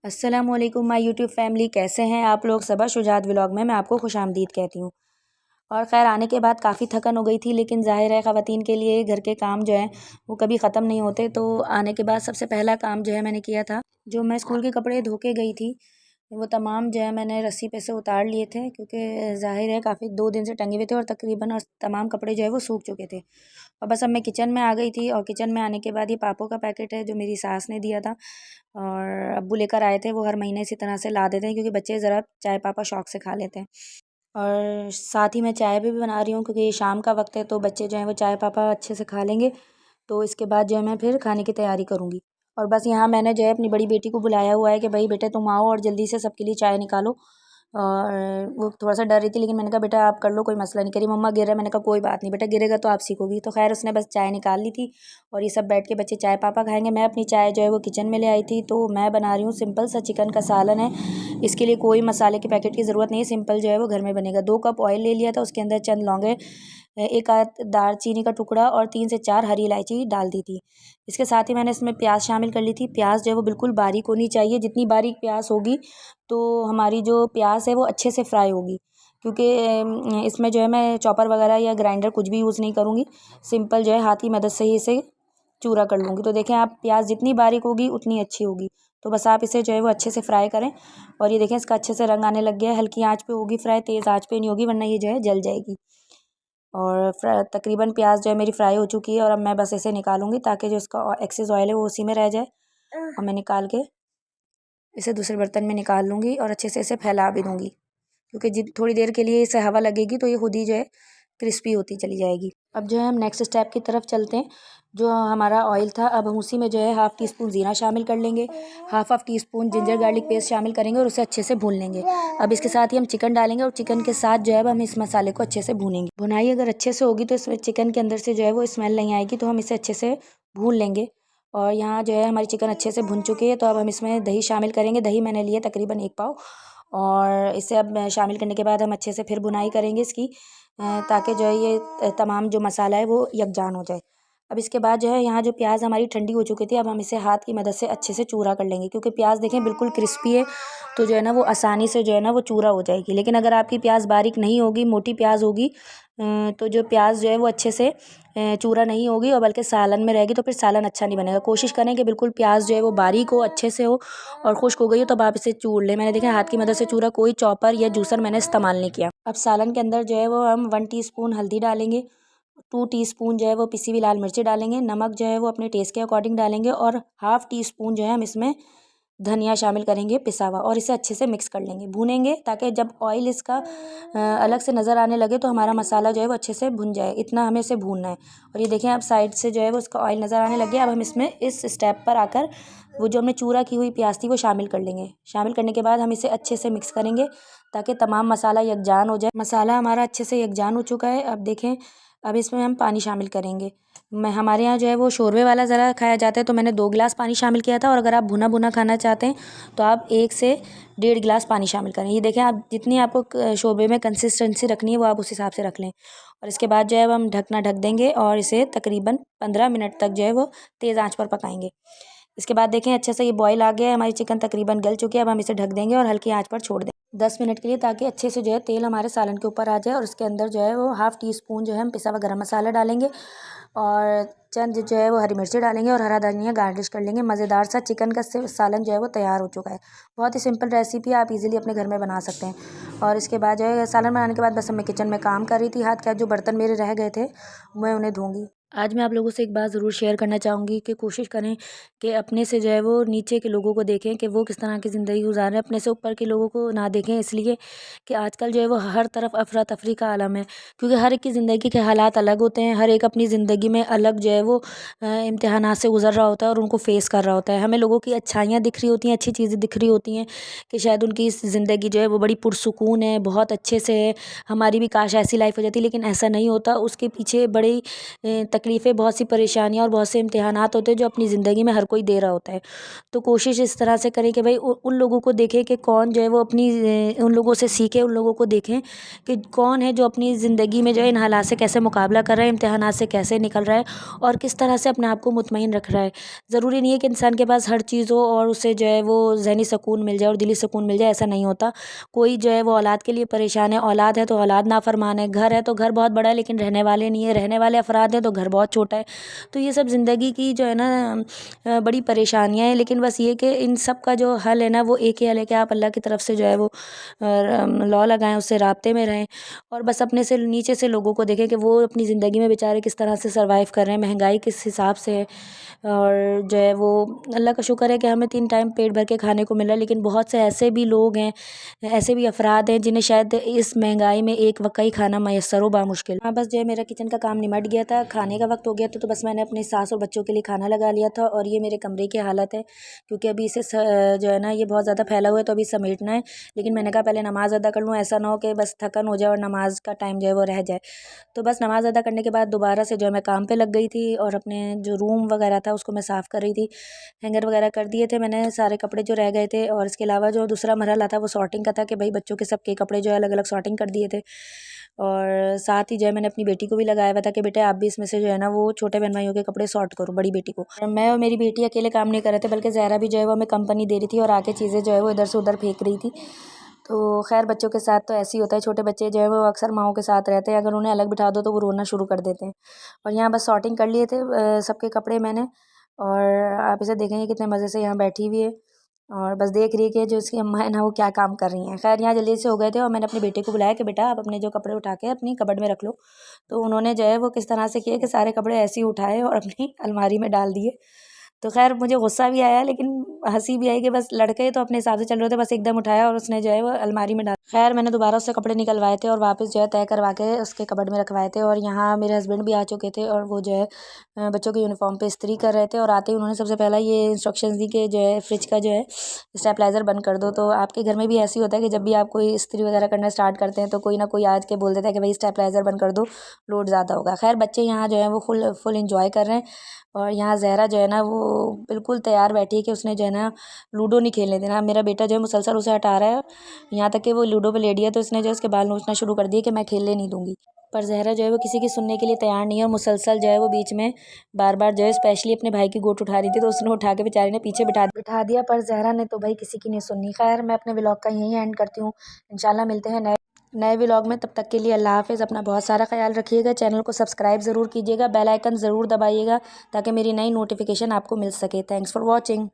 अस्सलामुअलैकुम my YouTube family, कैसे हैं आप लोग। सबा शुजात व्लॉग में मैं आपको खुशामदीद कहती हूँ। और ख़ैर आने के बाद काफ़ी थकन हो गई थी, लेकिन ज़ाहिर है ख़वातीन के लिए घर के काम जो हैं वो कभी ख़त्म नहीं होते। तो आने के बाद सबसे पहला काम जो है मैंने किया था, जो मैं स्कूल के कपड़े धो के गई थी वो तमाम जो है मैंने रस्सी पे से उतार लिए थे, क्योंकि ज़ाहिर है काफ़ी 2 दिन से टंगे हुए थे और तकरीबन और तमाम कपड़े जो है वो सूख चुके थे। और बस अब मैं किचन में आ गई थी, और किचन में आने के बाद ये पापों का पैकेट है जो मेरी सास ने दिया था और अब्बू लेकर आए थे। वो हर महीने इसी तरह से ला देते हैं, क्योंकि बच्चे ज़रा चाय पापा शौक़ से खा लेते हैं। और साथ ही मैं चाय भी बना रही हूँ, क्योंकि ये शाम का वक्त है तो बच्चे जो हैं वो चाय पापा अच्छे से खा लेंगे। तो इसके बाद जो है मैं फिर खाने की तैयारी करूँगी। और बस यहाँ मैंने जो है अपनी बड़ी बेटी को बुलाया हुआ है कि भाई बेटे तुम आओ और जल्दी से सबके लिए चाय निकालो। और वो थोड़ा सा डर रही थी, लेकिन मैंने कहा बेटा आप कर लो, कोई मसला नहीं। करी मम्मा गिर रहा है। मैंने कहा कोई बात नहीं बेटा, गिरेगा तो आप सीखोगी। तो खैर उसने बस चाय निकाल ली थी और ये सब बैठ के बच्चे चाय पापा खाएंगे। मैं अपनी चाय जो है वो किचन में ले आई थी। तो मैं बना रही हूँ सिंपल सा चिकन का सालन है। इसके लिए कोई मसाले के पैकेट की ज़रूरत नहीं है, सिंपल जो है वो घर में बनेगा। 2 कप ऑयल ले लिया था, उसके अंदर चंद लौंगे, एक आध दालचीनी का टुकड़ा और 3 से 4 हरी इलायची डाल दी थी। इसके साथ ही मैंने इसमें प्याज शामिल कर ली थी। प्याज जो है वो बिल्कुल बारीक होनी चाहिए, जितनी बारीक प्याज होगी तो हमारी जो प्याज है वो अच्छे से फ्राई होगी। क्योंकि इसमें जो है मैं चॉपर वगैरह या ग्राइंडर कुछ भी यूज़ नहीं करूँगी, सिंपल जो है हाथ की मदद से ही इसे चूरा कर लूँगी। तो देखें आप, प्याज जितनी बारीक होगी उतनी अच्छी होगी। तो बस आप इसे जो है वो अच्छे से फ्राई करें। और ये देखें इसका अच्छे से रंग आने लग गया है। हल्की आंच पे होगी फ्राई, तेज़ आंच पे नहीं होगी, वरना ये जो है जल जाएगी। और तकरीबन प्याज जो है मेरी फ्राई हो चुकी है, और अब मैं बस इसे निकालूंगी ताकि जो इसका एक्सेस ऑयल है वो उसी में रह जाए। और मैं निकाल के इसे दूसरे बर्तन में निकाल लूँगी और अच्छे से इसे फैला भी दूँगी, क्योंकि थोड़ी देर के लिए इसे हवा लगेगी तो ये खुद ही जो है क्रिस्पी होती चली जाएगी। अब जो है हम नेक्स्ट स्टेप की तरफ चलते हैं। जो हमारा ऑयल था, अब हम उसी में जो है हाफ़ टी स्पून ज़ीरा शामिल कर लेंगे, half tea spoon ginger garlic paste शामिल करेंगे और उसे अच्छे से भून लेंगे। अब इसके साथ ही हम चिकन डालेंगे, और चिकन के साथ जो है हम इस मसाले को अच्छे से भूनेंगे। भुनाई अगर अच्छे से होगी तो इसमें चिकन के अंदर से जो है वो स्मेल नहीं आएगी, तो हम इसे अच्छे से भून लेंगे। और यहाँ जो है हमारी चिकन अच्छे से भुन चुकी है। तो अब हम इसमें दही शामिल करेंगे। दही मैंने लिया तकरीबन 1 पाव, और इसे अब शामिल करने के बाद हम अच्छे से फिर बुनाई करेंगे इसकी, ताकि जो है ये तमाम जो मसाला है वो यकजान हो जाए। अब इसके बाद जो है यहाँ जो प्याज हमारी ठंडी हो चुकी थी, अब हम इसे हाथ की मदद से अच्छे से चूरा कर लेंगे, क्योंकि प्याज देखें बिल्कुल क्रिस्पी है, तो जो है ना वो आसानी से जो है ना वो चूरा हो जाएगी। लेकिन अगर आपकी प्याज बारीक नहीं होगी, मोटी प्याज होगी, तो जो प्याज जो है वो अच्छे से चूरा नहीं होगी और बल्कि सालन में रहेगी, तो फिर सालन अच्छा नहीं बनेगा। कोशिश करें कि बिल्कुल प्याज जो है वो बारीक हो, अच्छे से हो और खुश्क हो गई हो तब आप इसे चूर लें। मैंने देखा हाथ की मदद से चूरा, कोई चॉपर या जूसर मैंने इस्तेमाल नहीं किया। अब सालन के अंदर जो है वो हम 1 टीस्पून हल्दी डालेंगे, 2 टीस्पून जो है वो पिसी हुई लाल मिर्ची डालेंगे, नमक जो है वो अपने टेस्ट के अकॉर्डिंग डालेंगे, और हाफ़ टी स्पून जो है हम इसमें धनिया शामिल करेंगे पिसा हुआ, और इसे अच्छे से मिक्स कर लेंगे, भूनेंगे, ताकि जब ऑयल इसका अलग से नज़र आने लगे तो हमारा मसाला जो है वो अच्छे से भुन जाए। इतना हमें इसे भूनना है। और ये देखें अब साइड से जो है वो उसका ऑयल नज़र आने लग गया। अब हम इसमें इस स्टेप पर आकर वो जो हमने चूरा की हुई प्याज थी वो शामिल कर लेंगे। शामिल करने के बाद हम इसे अच्छे से मिक्स करेंगे ताकि तमाम मसाला यकजान हो जाए। मसाला हमारा अच्छे से यकजान हो चुका है। अब देखें, अब इसमें हम पानी शामिल करेंगे। हमारे यहाँ जो है वो शोरबे वाला ज़रा खाया जाता है, तो मैंने 2 गिलास पानी शामिल किया था, और अगर आप भुना भुना खाना चाहते हैं तो आप 1 से 1.5 गिलास पानी शामिल करें। ये देखें, आप जितनी आपको शोरबे में कंसिस्टेंसी रखनी है वो आप उस हिसाब से रख लें। और इसके बाद जो है वो हम ढकना ढक देंगे और इसे तकरीबन 15 मिनट तक जो है वो तेज़ आंच पर पकाएंगे। इसके बाद देखें अच्छे से ये बॉईल आ गया है, हमारी चिकन तकरीबन गल चुकी है। अब हम इसे ढक देंगे और हल्की आंच पर छोड़ देंगे 10 मिनट के लिए, ताकि अच्छे से जो है तेल हमारे सालन के ऊपर आ जाए। और उसके अंदर जो है वो हाफ़ टी स्पून जो है हम पिसा हुआ गरम मसाला डालेंगे, और चंद जो है वो हरी मिर्ची डालेंगे और हरा धनिया गार्निश कर लेंगे। मज़ेदार सा चिकन का सालन जो है वो तैयार हो चुका है। बहुत ही सिंपल रेसिपी, आप इजीली अपने घर में बना सकते हैं। और इसके बाद जो है सालन बनाने के बाद बस मैं किचन में काम कर रही थी। हाथ के जो बर्तन मेरे रह गए थे मैं उन्हें धोऊंगी। आज मैं आप लोगों से एक बात ज़रूर शेयर करना चाहूँगी कि कोशिश करें कि अपने से जो है वो नीचे के लोगों को देखें कि वो किस तरह की ज़िंदगी गुजार रहे हैं, अपने से ऊपर के लोगों को ना देखें। इसलिए कि आजकल जो है वो हर तरफ अफरा तफरी का आलम है, क्योंकि हर एक की ज़िंदगी के हालात अलग होते हैं। हर एक अपनी ज़िंदगी में अलग जो है वो इम्तिहानात से गुजर रहा होता है और उनको फ़ेस कर रहा होता है। हमें लोगों की अच्छाइयाँ दिख रही होती हैं, अच्छी चीज़ें दिख रही होती हैं कि शायद उनकी ज़िंदगी जो है वो बड़ी पुरसुकून है, बहुत अच्छे से है, हमारी भी काश ऐसी लाइफ हो जाती, लेकिन ऐसा नहीं होता। उसके पीछे बड़ी तकलीफ़ें, बहुत सी परेशानियाँ और बहुत से इम्तिहानात होते हैं जो अपनी ज़िंदगी में हर कोई दे रहा होता है। तो कोशिश इस तरह से करें कि भाई उन लोगों को देखें कि कौन जो है वो अपनी उन लोगों से सीखें, उन लोगों को देखें कि कौन है जो अपनी ज़िंदगी में जो है इन हालात से कैसे मुकाबला कर रहा है, इम्तिहानात से कैसे निकल रहा है और किस तरह से अपने आप को मुतमईन रख रहा है। ज़रूरी नहीं है कि इंसान के पास हर चीज़ हो और उसे जो है वो ज़हनी सुकून मिल जाए और दिली सुकून मिल जाए, ऐसा नहीं होता। कोई जो है वो औलाद के लिए परेशान है, औलाद है तो औलाद नाफरमान है तो घर बहुत बड़ा है लेकिन रहने वाले नहीं है, रहने वाले अफराद हैं तो घर बहुत छोटा है। तो ये सब ज़िंदगी की जो है ना बड़ी परेशानियाँ हैं, लेकिन बस ये कि इन सब का जो हल है ना वो एक ही हल है कि आप अल्लाह की तरफ से जो है वो लॉ लगाएं, उससे राब्ते में रहें और बस अपने से नीचे से लोगों को देखें कि वो अपनी ज़िंदगी में बेचारे किस तरह से सर्वाइव कर रहे हैं, महंगाई किस हिसाब से है। और जो है वो अल्लाह का शुक्र है कि हमें 3 टाइम पेट भर के खाने को मिल रहा है, लेकिन बहुत से ऐसे भी लोग हैं, ऐसे भी अफराद हैं जिन्हें शायद इस महंगाई में एक वक्त का ही खाना मैसर हो बामुश्किल। हाँ, बस जो है मेरा किचन का काम निमट गया था, खाने का वक्त हो गया था, तो बस मैंने अपनी सास और बच्चों के लिए खाना लगा लिया था। और ये मेरे कमरे की हालत है, क्योंकि अभी इसे जो है ना ये बहुत ज़्यादा फैला हुआ है, तो अभी समेटना है। लेकिन मैंने कहा पहले नमाज़ अदा कर लूँ, ऐसा ना हो कि बस थकन हो जाए और नमाज का टाइम जो है वो रह जाए। तो बस नमाज़ अदा करने के बाद दोबारा से जो है मैं काम पे लग गई थी और अपने जो रूम वगैरह था उसको मैं साफ़ कर रही थी। हैंगर वगैरह कर दिए थे मैंने, सारे कपड़े जो रह गए थे। और इसके अलावा जो दूसरा मरहला था वो सॉर्टिंग का था कि भाई बच्चों के सबके कपड़े जो है अलग अलग सॉर्टिंग कर दिए थे। और साथ ही जो है मैंने अपनी बेटी को भी लगाया हुआ था कि बेटा आप भी इसमें से जो है ना वो छोटे बहन भाइयों के कपड़े सॉर्ट करो, बड़ी बेटी को। और मैं और मेरी बेटी अकेले काम नहीं कर रहे थे, बल्कि ज़हरा भी जो है वो हमें कंपनी दे रही थी और आके चीज़ें जो है वो इधर से उधर फेंक रही थी। तो खैर बच्चों के साथ तो ऐसे ही होता है, छोटे बच्चे जो है वो अक्सर माँओं के साथ रहते हैं, अगर उन्हें अलग बिठा दो तो वो रोना शुरू कर देते हैं। और यहाँ बस सॉर्टिंग कर लिए थे सबके कपड़े मैंने। और आप इसे देखेंगे कितने मज़े से यहाँ बैठी हुई है और बस देख रही है कि जो इसकी अम्मा है ना वो क्या काम कर रही हैं। खैर यहाँ जल्दी से हो गए थे और मैंने अपने बेटे को बुलाया कि बेटा आप अपने जो कपड़े उठा के अपनी कबर्ड में रख लो। तो उन्होंने जो है वो किस तरह से किया कि सारे कपड़े ऐसे ही उठाए और अपनी अलमारी में डाल दिए। तो खैर मुझे गुस्सा भी आया लेकिन हंसी भी आई कि बस लड़के तो अपने हिसाब से चल रहे थे, बस एकदम उठाया और उसने जो है वो अलमारी में डाल। खैर मैंने दोबारा उससे कपड़े निकलवाए थे और वापस जो है तय करवा के उसके कबर्ड में रखवाए थे। और यहाँ मेरे हस्बैंड भी आ चुके थे और वो जो है बच्चों के यूनिफॉर्म पे इस्त्री कर रहे थे। और आते ही उन्होंने सबसे पहला ये इंस्ट्रक्शंस दी कि जो है फ्रिज का जो है स्टेबलाइज़र बंद कर दो। तो आपके घर में भी ऐसे ही होता है कि जब भी आप कोई इस्त्री वगैरह करना स्टार्ट करते हैं तो कोई ना कोई आज के बोल देता है कि भाई स्टेबलाइज़र बंद कर दो, लोड ज़्यादा होगा। खैर बच्चे यहाँ जो है वो फुल इंजॉय कर रहे हैं। और यहाँ ज़हरा जो है ना वो बिल्कुल तैयार बैठी है कि उसने जो है ना लूडो नहीं खेलने देना। मेरा बेटा जो है मुसलसल उसे हटा रहा है, यहाँ तक कि वो लूडो पे लेडी है तो इसने जो है उसके बाल नोचना शुरू कर दिए कि मैं खेलने नहीं दूंगी। पर ज़हरा जो है वो किसी की सुनने के लिए तैयार नहीं है और मुसलसल जो है वो बीच में बार बार जो है स्पेशली अपने भाई की गोट उठा रही थी, तो उसने उठा के बेचारी ने पीछे बिठा दिया। पर ज़हरा ने तो भाई किसी की नहीं सुननी। खैर मैं अपने व्लॉग का यहीं एंड करती हूँ। इंशाल्लाह मिलते हैं नए व्लॉग में, तब तक के लिए अल्लाह हाफ़िज़। अपना बहुत सारा ख्याल रखिएगा, चैनल को सब्सक्राइब ज़रूर कीजिएगा, बेल आइकन ज़रूर दबाइएगा ताकि मेरी नई नोटिफिकेशन आपको मिल सके। Thanks for watching.